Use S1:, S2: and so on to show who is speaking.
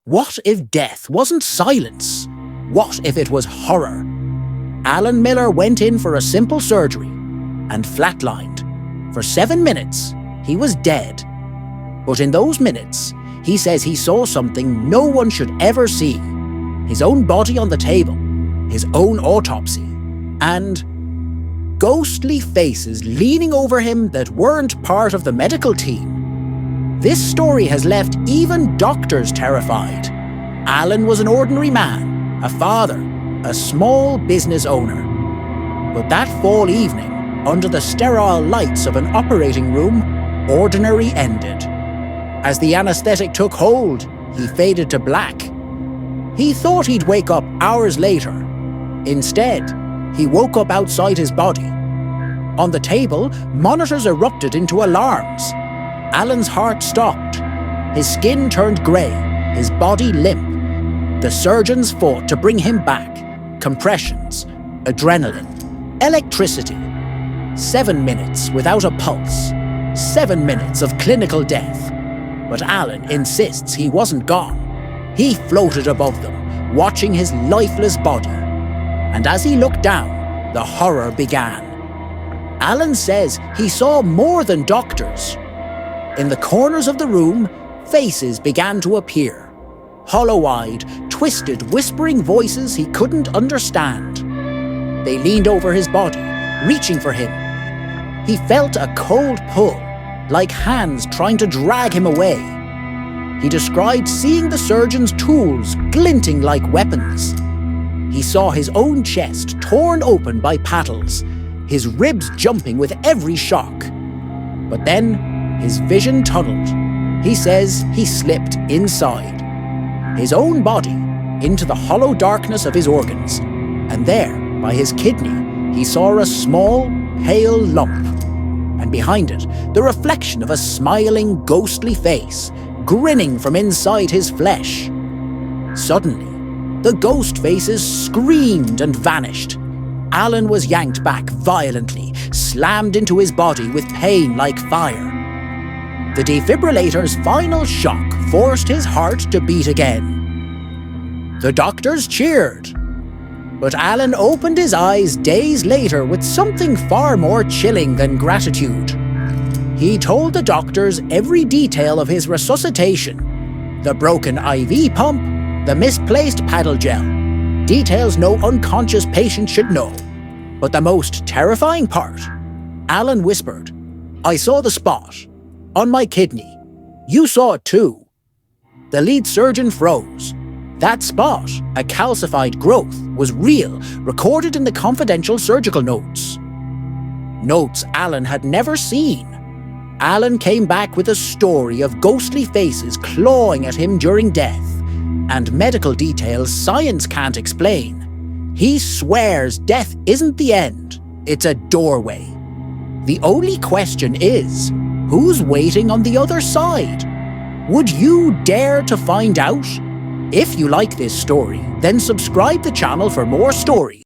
S1: What if death wasn't silence? What if it was horror? Alan Miller went in for a simple surgery and flatlined. For 7 minutes, he was dead. But in those minutes, he says he saw something no one should ever see. His own body on the table, his own autopsy, and ghostly faces leaning over him that weren't part of the medical team. This story has left even doctors terrified. Alan was an ordinary man, a father, a small business owner. But that fall evening, under the sterile lights of an operating room, ordinary ended. As the anaesthetic took hold, he faded to black. He thought he'd wake up hours later. Instead, he woke up outside his body. On the table, monitors erupted into alarms. Alan's heart stopped. His skin turned grey, his body limp. The surgeons fought to bring him back. Compressions, adrenaline, electricity. 7 minutes without a pulse. 7 minutes of clinical death. But Alan insists he wasn't gone. He floated above them, watching his lifeless body. And as he looked down, the horror began. Alan says he saw more than doctors. In the corners of the room, faces began to appear. Hollow-eyed, twisted, whispering voices he couldn't understand. They leaned over his body, reaching for him. He felt a cold pull, like hands trying to drag him away. He described seeing the surgeon's tools glinting like weapons. He saw his own chest torn open by paddles, his ribs jumping with every shock. But then, his vision tunneled. He says he slipped inside his own body, into the hollow darkness of his organs. And there, by his kidney, he saw a small, pale lump. And behind it, the reflection of a smiling, ghostly face, grinning from inside his flesh. Suddenly, the ghost faces screamed and vanished. Alan was yanked back violently, slammed into his body with pain like fire. The defibrillator's final shock forced his heart to beat again. The doctors cheered. But Alan opened his eyes days later with something far more chilling than gratitude. He told the doctors every detail of his resuscitation. The broken IV pump, the misplaced paddle gel. Details no unconscious patient should know. But the most terrifying part, Alan whispered, "I saw the spot. On my kidney. You saw it too." The lead surgeon froze. That spot, a calcified growth, was real, recorded in the confidential surgical notes. Notes Alan had never seen. Alan came back with a story of ghostly faces clawing at him during death, and medical details science can't explain. He swears death isn't the end, it's a doorway. The only question is, who's waiting on the other side? Would you dare to find out? If you like this story, then subscribe the channel for more stories.